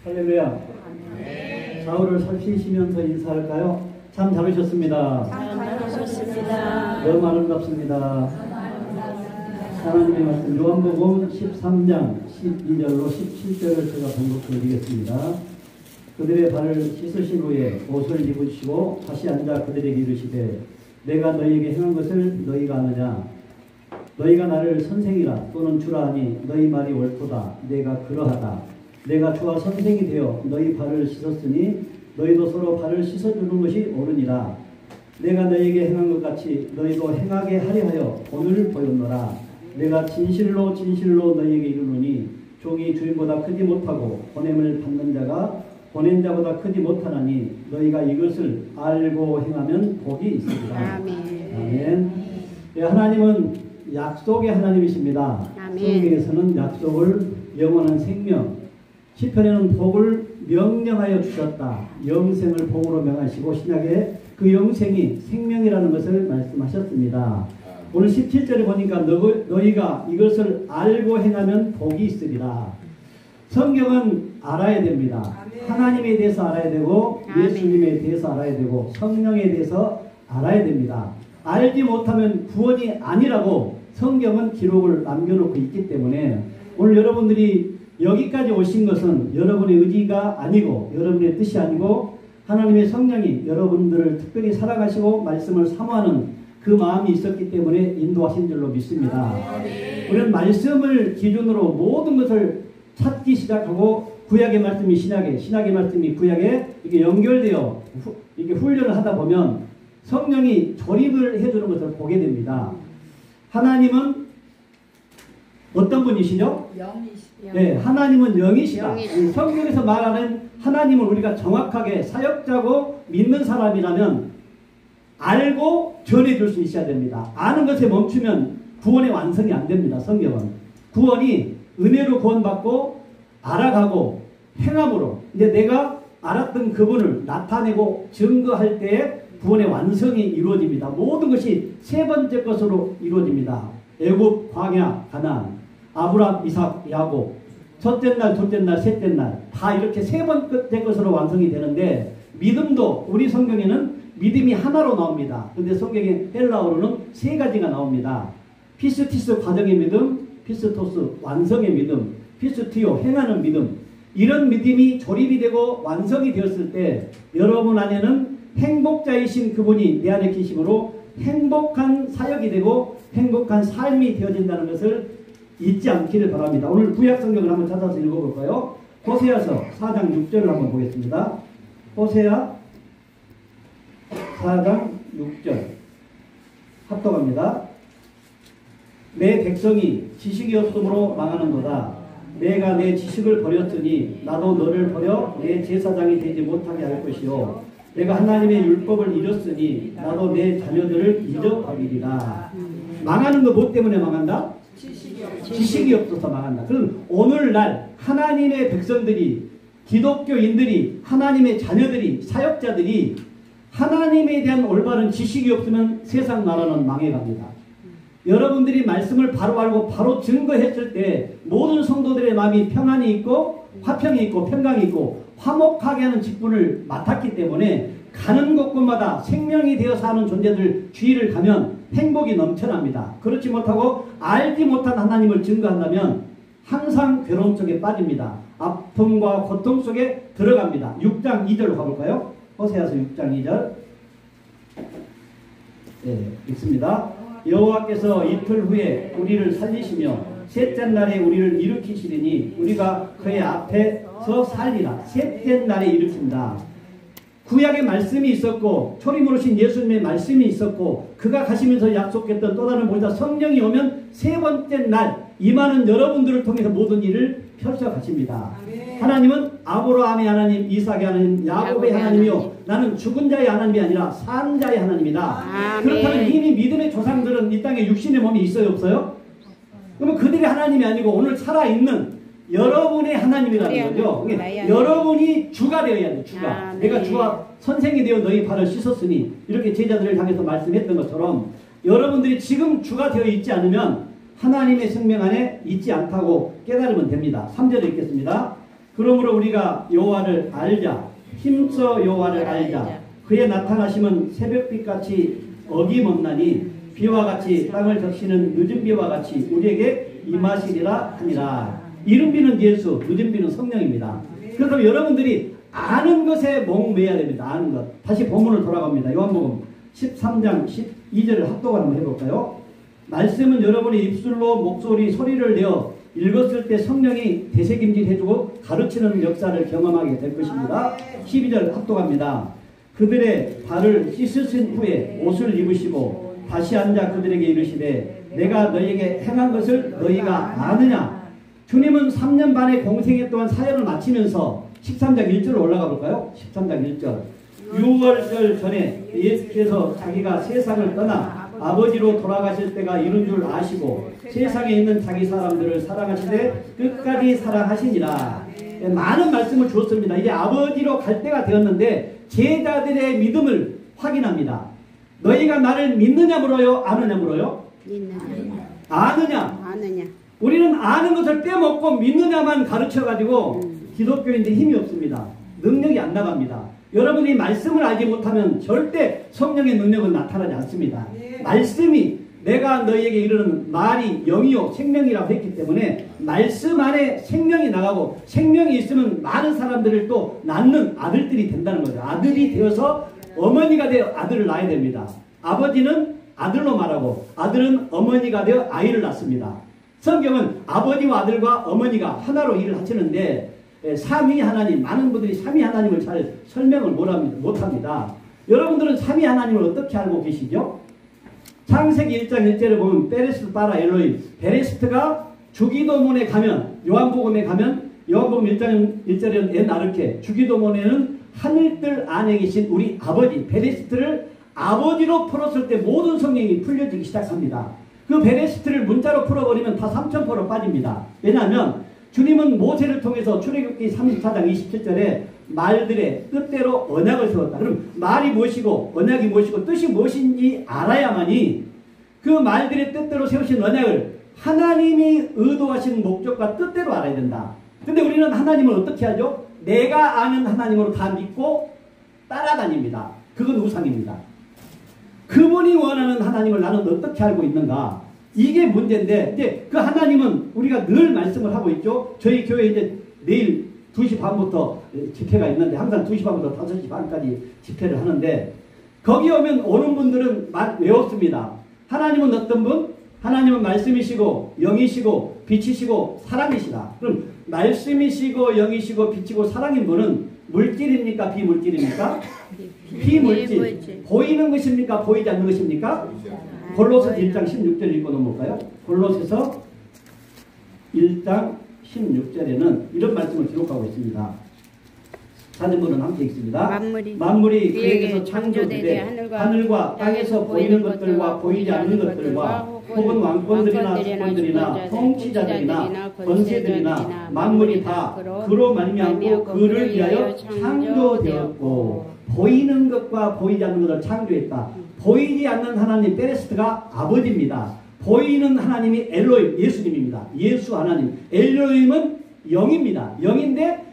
할렐루야. 좌우를 살피시면서 인사할까요? 참 잘 오셨습니다. 잘 오셨습니다. 너무 아름답습니다. 하나님의 말씀 요한복음 13장 12절로 17절을 제가 번복해 드리겠습니다. 그들의 발을 씻으신 후에 옷을 입으시고 다시 앉아 그들에게 이르시되 내가 너희에게 행한 것을 너희가 아느냐? 너희가 나를 선생이라 또는 주라 하니 너희 말이 옳도다. 내가 그러하다. 내가 주와 선생이 되어 너희 발을 씻었으니 너희도 서로 발을 씻어주는 것이 옳으니라. 내가 너희에게 행한 것 같이 너희도 행하게 하려 하여 오늘 보였노라. 내가 진실로 진실로 너희에게 이르노니 종이 주인보다 크지 못하고 보냄을 받는 자가 보낸 자보다 크지 못하나니 너희가 이것을 알고 행하면 복이 있으리라. 아멘. 아멘. 예, 하나님은 약속의 하나님이십니다. 성경에서는 약속을 영원한 생명, 시편에는 복을 명령하여 주셨다. 영생을 복으로 명하시고 신약에 그 영생이 생명이라는 것을 말씀하셨습니다. 오늘 17절에 보니까 너희가 이것을 알고 행하면 복이 있으리라. 성경은 알아야 됩니다. 하나님에 대해서 알아야 되고 예수님에 대해서 알아야 되고 성령에 대해서 알아야 됩니다. 알지 못하면 구원이 아니라고 성경은 기록을 남겨놓고 있기 때문에 오늘 여러분들이 여기까지 오신 것은 여러분의 의지가 아니고 여러분의 뜻이 아니고 하나님의 성령이 여러분들을 특별히 사랑하시고 말씀을 사모하는 그 마음이 있었기 때문에 인도하신 줄로 믿습니다. 우리는 말씀을 기준으로 모든 것을 찾기 시작하고 구약의 말씀이 신약에, 신약의 말씀이 구약에 이게 연결되어 이게 훈련을 하다 보면 성령이 조립을 해주는 것을 보게 됩니다. 하나님은 어떤 분이시죠? 영이시죠. 네, 하나님은 영이시다. 성경에서 말하는 하나님을 우리가 정확하게 사역자고 믿는 사람이라면 알고 전해줄 수 있어야 됩니다. 아는 것에 멈추면 구원의 완성이 안 됩니다. 성경은 구원이 은혜로 구원받고 알아가고 행함으로 이제 내가 알았던 그분을 나타내고 증거할 때에 구원의 완성이 이루어집니다. 모든 것이 세 번째 것으로 이루어집니다. 애굽, 광야, 가나안, 아브라함, 이삭, 야곱, 첫째 날, 둘째 날, 셋째 날 다 이렇게 세 번째 것으로 완성이 되는데 믿음도 우리 성경에는 믿음이 하나로 나옵니다. 그런데 성경에 헬라어로는 세 가지가 나옵니다. 피스티스 과정의 믿음, 피스토스 완성의 믿음, 피스티오 행하는 믿음. 이런 믿음이 조립이 되고 완성이 되었을 때 여러분 안에는 행복자이신 그분이 내 안에 계심으로 행복한 사역이 되고 행복한 삶이 되어진다는 것을 잊지 않기를 바랍니다. 오늘 구약 성경을 한번 찾아서 읽어볼까요? 호세아서 4장 6절을 한번 보겠습니다. 호세아 4장 6절 합독합니다. 내 백성이 지식이 없으므로 망하는도다. 내가 내 지식을 버렸으니 나도 너를 버려 내 제사장이 되지 못하게 할 것이요 내가 하나님의 율법을 잃었으니 나도 내 자녀들을 잊어버리리라. 망하는 거 뭐 때문에 망한다? 지식이 없어서 망한다. 그럼 오늘날 하나님의 백성들이 기독교인들이 하나님의 자녀들이 사역자들이 하나님에 대한 올바른 지식이 없으면 세상 나라는 망해갑니다. 여러분들이 말씀을 바로 알고 바로 증거했을 때 모든 성도들의 마음이 평안이 있고 화평이 있고 평강이 있고 화목하게 하는 직분을 맡았기 때문에 가는 곳곳마다 생명이 되어 사는 존재들 주위를 가면 행복이 넘쳐납니다. 그렇지 못하고 알지 못한 하나님을 증거한다면 항상 괴로움 속에 빠집니다. 아픔과 고통 속에 들어갑니다. 6장 2절 가볼까요? 호세아서 6장 2절 네, 읽습니다. 여호와께서 이틀 후에 우리를 살리시며 셋째 날에 우리를 일으키시리니 우리가 그의 앞에서 살리라. 셋째 날에 일으킨다. 구약의 말씀이 있었고 초림으로 오신 예수님의 말씀이 있었고 그가 가시면서 약속했던 또 다른 보이다 성령이 오면 세 번째 날 임하는 여러분들을 통해서 모든 일을 펼쳐가십니다. 하나님은 아브라함의 하나님, 이삭의 하나님, 야곱의 하나님이요 나는 죽은 자의 하나님이 아니라 산 자의 하나님이다. 그렇다면 이미 믿음의 조상들은 이 땅에 육신의 몸이 있어요 없어요? 그러면 그들이 하나님이 아니고 오늘 살아있는 여러분의 하나님이라는 거죠. 여러분이 주가 되어야 돼. 주가. 내가 주와 선생이 되어 너희 발을 씻었으니 이렇게 제자들을 향해서 말씀했던 것처럼 여러분들이 지금 주가 되어 있지 않으면 하나님의 생명 안에 있지 않다고 깨달으면 됩니다. 3절을 읽겠습니다. 그러므로 우리가 여호와를 알자. 힘써 여호와를 알자. 그의 나타나심은 새벽빛같이 어김없나니 비와 같이 땅을 적시는 늦은 비와 같이 우리에게 임하시리라 하니라. 이른 비는 예수, 늦은 비는 성령입니다. 그래서 여러분들이 아는 것에 목매야 됩니다. 아는 것. 다시 본문을 돌아갑니다. 요한복음 13장 12절을 합독을 한번 해볼까요? 말씀은 여러분이 입술로 목소리 소리를 내어 읽었을 때 성령이 되새김질 해주고 가르치는 역사를 경험하게 될 것입니다. 12절 합독합니다. 그들의 발을 씻으신 후에 옷을 입으시고 다시 앉아 그들에게 이르시되 내가 너희에게 행한 것을 너희가 아느냐. 주님은 3년 반의 공생애 동안 사역을 마치면서 13장 1절로 올라가 볼까요? 13장 1절 6월절 전에 예수께서 자기가 세상을 떠나 아버지로 돌아가실 때가 이른 줄 아시고 세상에 있는 자기 사람들을 사랑하시되 끝까지 사랑하시니라. 많은 말씀을 주었습니다. 이제 아버지로 갈 때가 되었는데 제자들의 믿음을 확인합니다. 너희가 나를 믿느냐 물어요? 아느냐 물어요? 아느냐. 우리는 아는 것을 빼먹고 믿느냐만 가르쳐가지고 기독교인들 힘이 없습니다. 능력이 안 나갑니다. 여러분이 말씀을 알지 못하면 절대 성령의 능력은 나타나지 않습니다. 말씀이 내가 너희에게 이르는 말이 영이요 생명이라고 했기 때문에 말씀 안에 생명이 나가고 생명이 있으면 많은 사람들을 또 낳는 아들들이 된다는 거죠. 아들이 되어서 어머니가 되어 아들을 낳아야 됩니다. 아버지는 아들로 말하고 아들은 어머니가 되어 아이를 낳습니다. 성경은 아버지와 아들과 어머니가 하나로 일을 하시는데 삼위 하나님, 많은 분들이 삼위 하나님을 잘 설명을 못합니다. 여러분들은 삼위 하나님을 어떻게 알고 계시죠? 창세기 1장 1절에 보면 베레스트 바라 엘로임, 베레스트가 주기도문에 가면, 요한복음에 가면 요한복음 1장 1절에는 엔아르케, 주기도문에는 하늘들 안에 계신 우리 아버지 베레스트를 아버지로 풀었을 때 모든 성령이 풀려지기 시작합니다. 그 베레스트를 문자로 풀어버리면 다 3000%로 빠집니다. 왜냐하면 주님은 모세를 통해서 출애굽기 34장 27절에 말들의 뜻대로 언약을 세웠다. 그럼 말이 무엇이고 언약이 무엇이고 뜻이 무엇인지 알아야만이 그 말들의 뜻대로 세우신 언약을 하나님이 의도하신 목적과 뜻대로 알아야 된다. 근데 우리는 하나님을 어떻게 하죠? 내가 아는 하나님으로 다 믿고 따라다닙니다. 그건 우상입니다. 그분이 원하는 하나님을 나는 어떻게 알고 있는가? 이게 문제인데, 이제 그 하나님은 우리가 늘 말씀을 하고 있죠. 저희 교회 이제 내일 2시 반부터 집회가 있는데, 항상 2시 반부터 5시 반까지 집회를 하는데, 거기 오면 오는 분들은 외웠습니다. 하나님은 어떤 분? 하나님은 말씀이시고, 영이시고, 빛이시고, 사랑이시다. 그럼 말씀이시고, 영이시고, 빛이고, 사랑인 분은 물질입니까? 비물질입니까? 비물질. 보이는 것입니까? 보이지 않는 것입니까? 골로새 1장 16절 읽고 넘어갈까요? 골로새서 1장 16절에는 이런 말씀을 기록하고 있습니다. 찾은 분은 함께 읽습니다. 만물이 그에게서 창조되되 하늘과 땅에서 보이는 것들과 보이지 않는 것들과 혹은 왕권들이나 주권들이나 통치자들이나 권세들이나 만물이 다 그로 말미암고 그를 위하여 창조되었고 보이는 것과 보이지 않는 것을 창조했다. 보이지 않는 하나님 베레스트가 아버지입니다. 보이는 하나님이 엘로임 예수님입니다. 예수 하나님. 엘로임은 영입니다. 영인데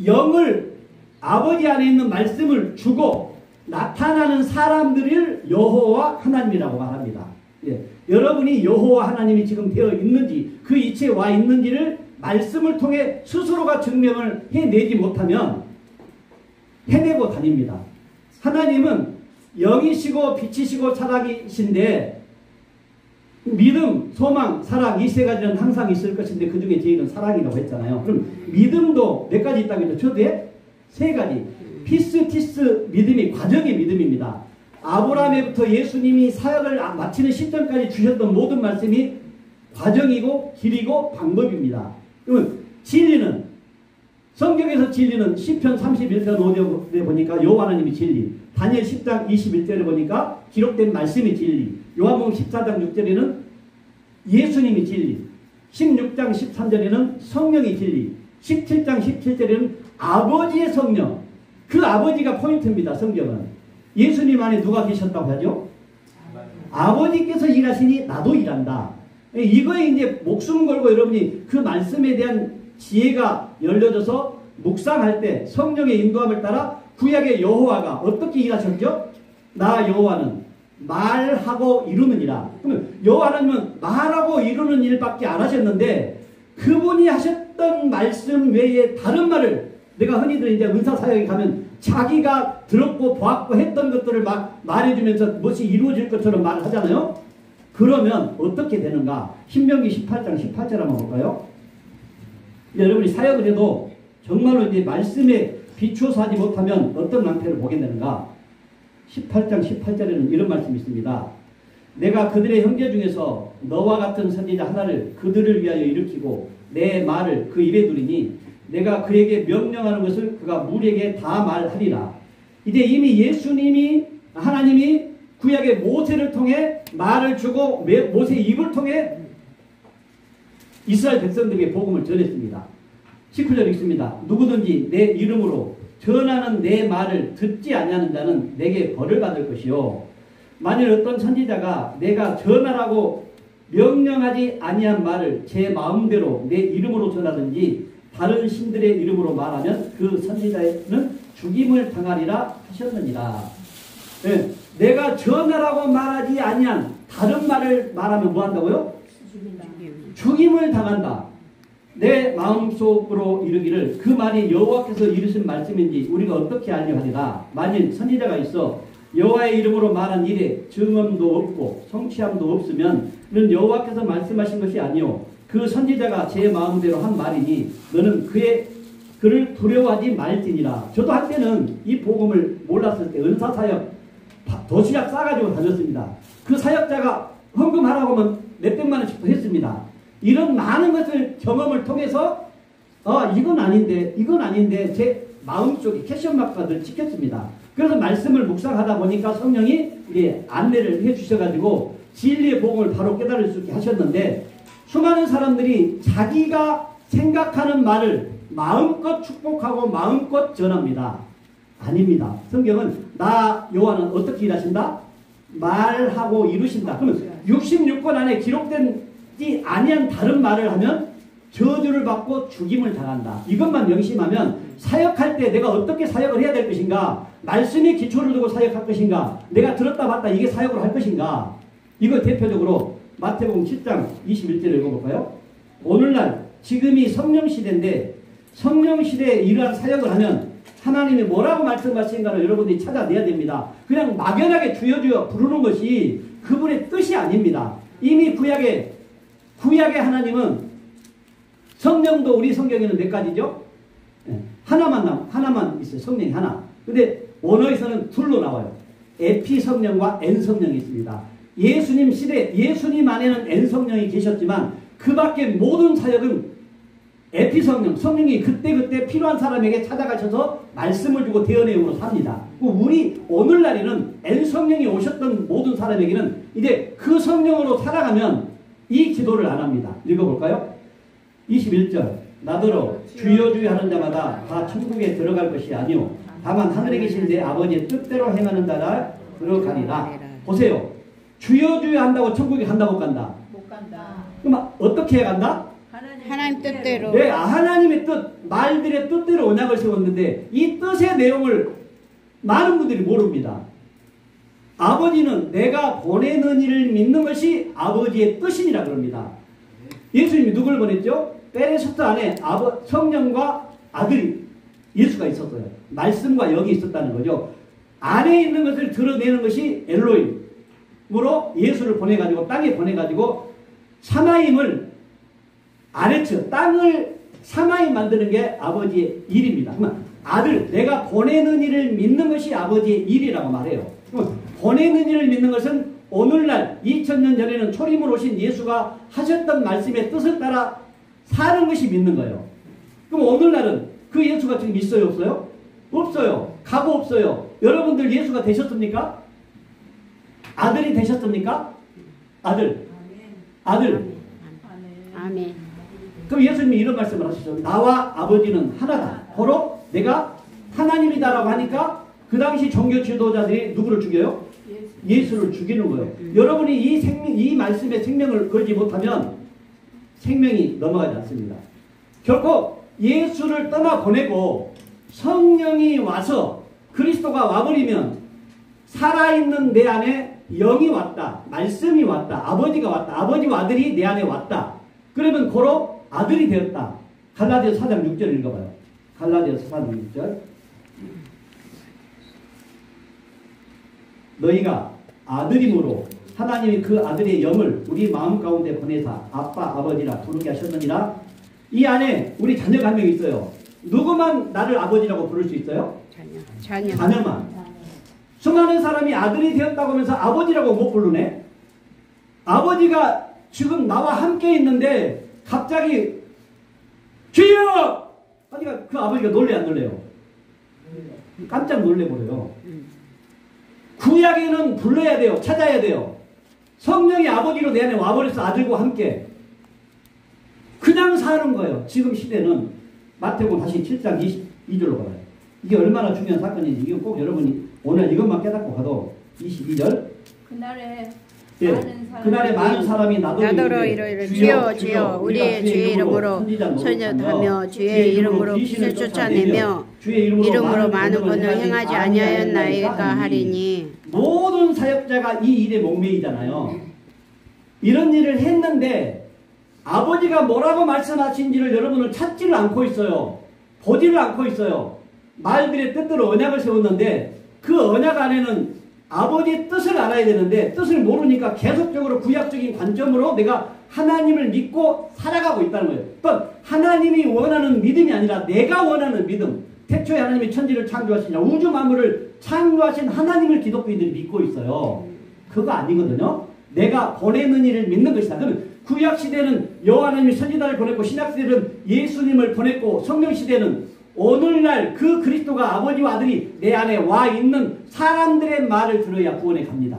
영을 아버지 안에 있는 말씀을 주고 나타나는 사람들을 여호와 하나님이라고 말합니다. 예. 여러분이 여호와 하나님이 지금 되어 있는지 그 이치에 와 있는지를 말씀을 통해 스스로가 증명을 해내지 못하면 해내고 다닙니다. 하나님은 영이시고 빛이시고 사랑이신데 믿음, 소망, 사랑 이 세 가지는 항상 있을 것인데 그 중에 제일은 사랑이라고 했잖아요. 그럼 믿음도 몇 가지 있다고 했죠? 저도에 세 가지. 피스티스 믿음이 과정의 믿음입니다. 아브라함에부터 예수님이 사역을 마치는 시점까지 주셨던 모든 말씀이 과정이고 길이고 방법입니다. 그러면 진리는 성경에서 진리는 시편 31편 5절에 보니까 여호와 하나님이 진리, 다니엘 10장 21절에 보니까 기록된 말씀이 진리, 요한복음 14장 6절에는 예수님이 진리, 16장 13절에는 성령이 진리, 17장 17절에는 아버지의 성령, 그 아버지가 포인트입니다. 성경은 예수님 안에 누가 계셨다고 하죠? 아버지께서 일하시니 나도 일한다. 이거에 이제 목숨 걸고 여러분이 그 말씀에 대한 지혜가 열려져서 묵상할 때 성령의 인도함을 따라 구약의 여호와가 어떻게 일하셨죠? 나 여호와는 말하고 이루느니라. 그러면 여호와 하나님은 말하고 이루는 일밖에 안 하셨는데 그분이 하셨던 말씀 외에 다른 말을 내가 흔히들 이제 은사사역에 가면 자기가 들었고 보았고 했던 것들을 막 말해주면서 무엇이 이루어질 것처럼 말을 하잖아요. 그러면 어떻게 되는가? 신명기 18장 18절 한번 볼까요? 여러분이 사역을 해도 정말로 이제 말씀에 비추어서 하지 못하면 어떤 낭패를 보게 되는가? 18장 18절에는 이런 말씀이 있습니다. 내가 그들의 형제 중에서 너와 같은 선지자 하나를 그들을 위하여 일으키고 내 말을 그 입에 두리니 내가 그에게 명령하는 것을 그가 무리에게 다 말하리라. 이제 이미 예수님이 하나님이 구약의 모세를 통해 말을 주고 모세의 입을 통해 이스라엘 백성들에게 복음을 전했습니다. 19절 읽습니다. 누구든지 내 이름으로 전하는 내 말을 듣지 아니하는 자는 내게 벌을 받을 것이요. 만일 어떤 선지자가 내가 전하라고 명령하지 아니한 말을 제 마음대로 내 이름으로 전하든지 다른 신들의 이름으로 말하면 그 선지자는 죽임을 당하리라 하셨느니라. 네, 내가 전하라고 말하지 아니한 다른 말을 말하면 뭐 한다고요? 죽임을 당한다. 내 마음속으로 이르기를 그 말이 여호와께서 이르신 말씀인지 우리가 어떻게 알려 하리라. 만일 선지자가 있어 여호와의 이름으로 말한 일에 증언도 없고 성취함도 없으면 는 여호와께서 말씀하신 것이 아니요 그 선지자가 제 마음대로 한 말이니 너는 그를 두려워하지 말지니라. 저도 한때는 이 복음을 몰랐을 때 은사사역 도시락 싸가지고 다녔습니다. 그 사역자가 헌금하라고 하면 몇백만 원씩도 했습니다. 이런 많은 것을 경험을 통해서 이건 아닌데 제 마음속에 캐션마크가 늘 찍혔습니다. 그래서 말씀을 묵상하다 보니까 성령이 안내를 해주셔가지고 진리의 복음을 바로 깨달을 수 있게 하셨는데 수많은 사람들이 자기가 생각하는 말을 마음껏 축복하고 마음껏 전합니다. 아닙니다. 성경은 나 요한은 어떻게 일하신다? 말하고 이루신다. 그러면 66권 안에 기록된지 아니한 다른 말을 하면 저주를 받고 죽임을 당한다. 이것만 명심하면 사역할 때 내가 어떻게 사역을 해야 될 것인가? 말씀에 기초를 두고 사역할 것인가? 내가 들었다 봤다 이게 사역을 할 것인가? 이거 대표적으로 마태복음 7장 21절을 읽어볼까요? 오늘날 지금이 성령시대인데 성령시대에 이러한 사역을 하면 하나님이 뭐라고 말씀하시는가를 여러분들이 찾아내야 됩니다. 그냥 막연하게 주여 주여 부르는 것이 그분의 뜻이 아닙니다. 이미 구약의 하나님은 성령도 우리 성경에는 몇 가지죠? 하나만 있어요. 성령이 하나. 근데 원어에서는 둘로 나와요. 에피 성령과 N 성령이 있습니다. 예수님 시대, 예수님 안에는 N 성령이 계셨지만 그 밖에 모든 사역은 에피 성령, 성령이 그때그때 필요한 사람에게 찾아가셔서 말씀을 주고 대언 내용으로 삽니다. 우리 오늘날에는 N 성령이 오셨던 모든 사람에게는 이제 그 성령으로 살아가면 이 기도를 안 합니다. 읽어볼까요? 21절 나더러 주여 주여 하는 자마다 다 천국에 들어갈 것이 아니오 다만 하늘에 계신 내 아버지의 뜻대로 행하는 자라 들어가리라. 보세요. 주여 주여 한다고 천국에 간다 못 간다? 못 간다. 그럼 어떻게 간다? 하나님 뜻대로. 네, 하나님의 뜻, 말들의 뜻대로 언약을 세웠는데 이 뜻의 내용을 많은 분들이 모릅니다. 아버지는 내가 보내는 이를 믿는 것이 아버지의 뜻이니라 그럽니다. 예수님이 누굴 보냈죠? 베레스트 안에 성령과 아들이 예수가 있었어요. 말씀과 영이 있었다는 거죠. 안에 있는 것을 드러내는 것이 엘로힘으로 예수를 보내가지고 땅에 보내가지고 사마임을 아래쳐 땅을 사마임 만드는 게 아버지의 일입니다. 그러면 아들 내가 보내는 일을 믿는 것이 아버지의 일이라고 말해요. 보내는 일을 믿는 것은 오늘날 2000년 전에는 초림으로 오신 예수가 하셨던 말씀의 뜻을 따라 사는 것이 믿는 거예요. 그럼 오늘날은 그 예수가 지금 있어요 없어요? 없어요. 가고 없어요. 여러분들 예수가 되셨습니까? 아들이 되셨습니까? 아들. 아멘. 그럼 예수님이 이런 말씀을 하시죠. 나와 아버지는 하나다. 바로 내가 하나님이다라고 하니까 그 당시 종교 지도자들이 누구를 죽여요? 예수를 죽이는 거예요. 여러분이 이 말씀에 생명을 걸지 못하면 생명이 넘어가지 않습니다. 결코 예수를 떠나보내고 성령이 와서 그리스도가 와버리면 살아있는 내 안에 영이 왔다. 말씀이 왔다. 아버지가 왔다. 아버지와 아들이 내 안에 왔다. 그러면 고로 아들이 되었다. 갈라디아서 4장 6절 읽어봐요. 갈라디아서 4장 6절. 너희가 아들임으로 하나님이 그 아들의 영을 우리 마음 가운데 보내사 아빠 아버지라 부르게 하셨느니라. 이 안에 우리 자녀가 한 명 있어요. 누구만 나를 아버지라고 부를 수 있어요? 자녀만. 수많은 사람이 아들이 되었다고 하면서 아버지라고 못 부르네. 아버지가 지금 나와 함께 있는데 갑자기 주여! 하니까 그 아버지가 놀래 안 놀래요? 깜짝 놀래버려요. 구약에는 불러야 돼요. 찾아야 돼요. 성령이 아버지로 내 안에 와버려서 아들과 함께 그냥 사는 거예요. 지금 시대는 마태복음 다시 7장 22절로 가봐요. 이게 얼마나 중요한 사건인지 이건 꼭 여러분이 오늘 이것만 깨닫고 가도 22절 그날에 많은 사람이 나더러 이르되 주여 주여 우리의 주의 이름으로 선전하며 주의 이름으로 빛을 쫓아내며 주의 이름으로 많은 권을 행하지 아니하였나이까 하리니. 모든 사역자가 이 일에 목매이잖아요. 이런 일을 했는데 아버지가 뭐라고 말씀하신지를 여러분은 찾지를 않고 있어요. 보지를 않고 있어요. 말들의 뜻대로 언약을 세웠는데 그 언약 안에는 아버지의 뜻을 알아야 되는데 뜻을 모르니까 계속적으로 구약적인 관점으로 내가 하나님을 믿고 살아가고 있다는 거예요. 또 하나님이 원하는 믿음이 아니라 내가 원하는 믿음. 태초에 하나님이 천지를 창조하시냐 우주 만물을 창조하신 하나님을 기독교인들이 믿고 있어요. 그거 아니거든요. 내가 보내는 일을 믿는 것이다. 그러면 구약시대는 여호와 하나님이 선지자를 보냈고 신약시대는 예수님을 보냈고 성령시대는 오늘날 그 그리스도가 아버지와 아들이 내 안에 와 있는 사람들의 말을 들어야 구원에 갑니다.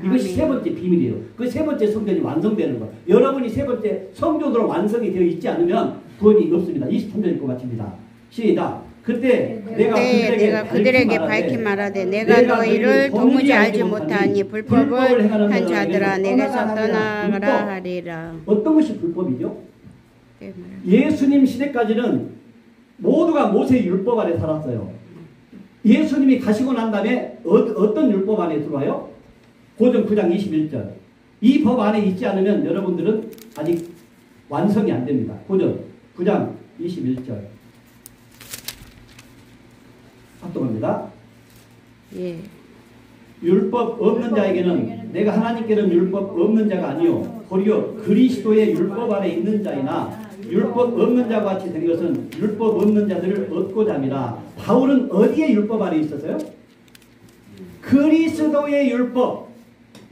이것이 세 번째 비밀이에요. 그 세 번째 성전이 완성되는 거예요. 여러분이 세 번째 성전으로 완성이 되어 있지 않으면 구원이 없습니다. 23절 읽고 마칩니다. 시작. 그때 내가 그들에게 밝히 말하되 내가 너희를 도무지 알지 못하니 불법을 한 자들아 내게서 떠나가라 하리라. 어떤 것이 불법이죠? 예수님 시대까지는 모두가 모세의 율법 아래 살았어요. 예수님이 가시고 난 다음에 어떤 율법 안에 들어와요? 고전 9장 21절. 이 법 안에 있지 않으면 여러분들은 아직 완성이 안 됩니다. 고전 9장 21절. 합동합니다. 예. 율법 없는 자에게는 내가 하나님께는 율법 없는 자가 아니요 도리어 그리스도의 율법 안에 있는 자이나 율법 없는 자와 같이 된 것은 율법 없는 자들을 얻고자 함이라. 바울은 어디에 율법 안에 있었어요? 그리스도의 율법.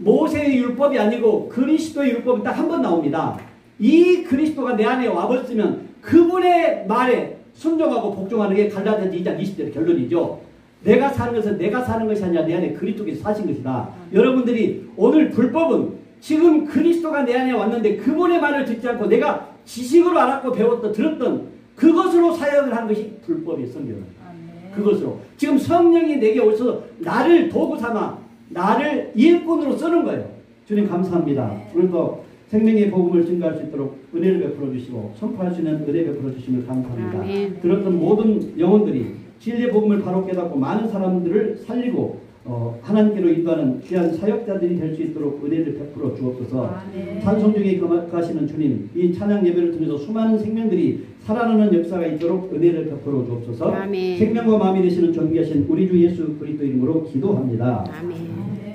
모세의 율법이 아니고 그리스도의 율법이 딱 한 번 나옵니다. 이 그리스도가 내 안에 와버렸으면 그분의 말에 순종하고 복종하는 게 갈라디아서 2장 20절 결론이죠. 내가 사는 것은 내가 사는 것이 아니라 내 안에 그리스도께서 사신 것이다. 여러분들이 오늘 불법은 지금 그리스도가 내 안에 왔는데 그분의 말을 듣지 않고 내가 지식으로 알았고 배웠던 들었던 그것으로 사역을 하는 것이 불법이에요. 성경은. 그것으로. 지금 성령이 내게 오셔서 나를 도구 삼아 나를 일꾼으로 쓰는 거예요. 주님 감사합니다. 오늘도 생명의 복음을 증거할 수 있도록 은혜를 베풀어 주시고 선포할 수 있는 은혜 베풀어 주시면 감사합니다. 아멘. 들었던 모든 영혼들이 진리의 복음을 바로 깨닫고 많은 사람들을 살리고 하나님께로 인도하는 귀한 사역자들이 될 수 있도록 은혜를 베풀어 주옵소서. 찬송 중에 거하시는 주님, 이 찬양 예배를 통해서 수많은 생명들이 살아나는 역사가 있도록 은혜를 베풀어 주옵소서. 아멘. 생명과 마음이 되시는 존귀하신 우리 주 예수 그리스도 이름으로 기도합니다. 아멘.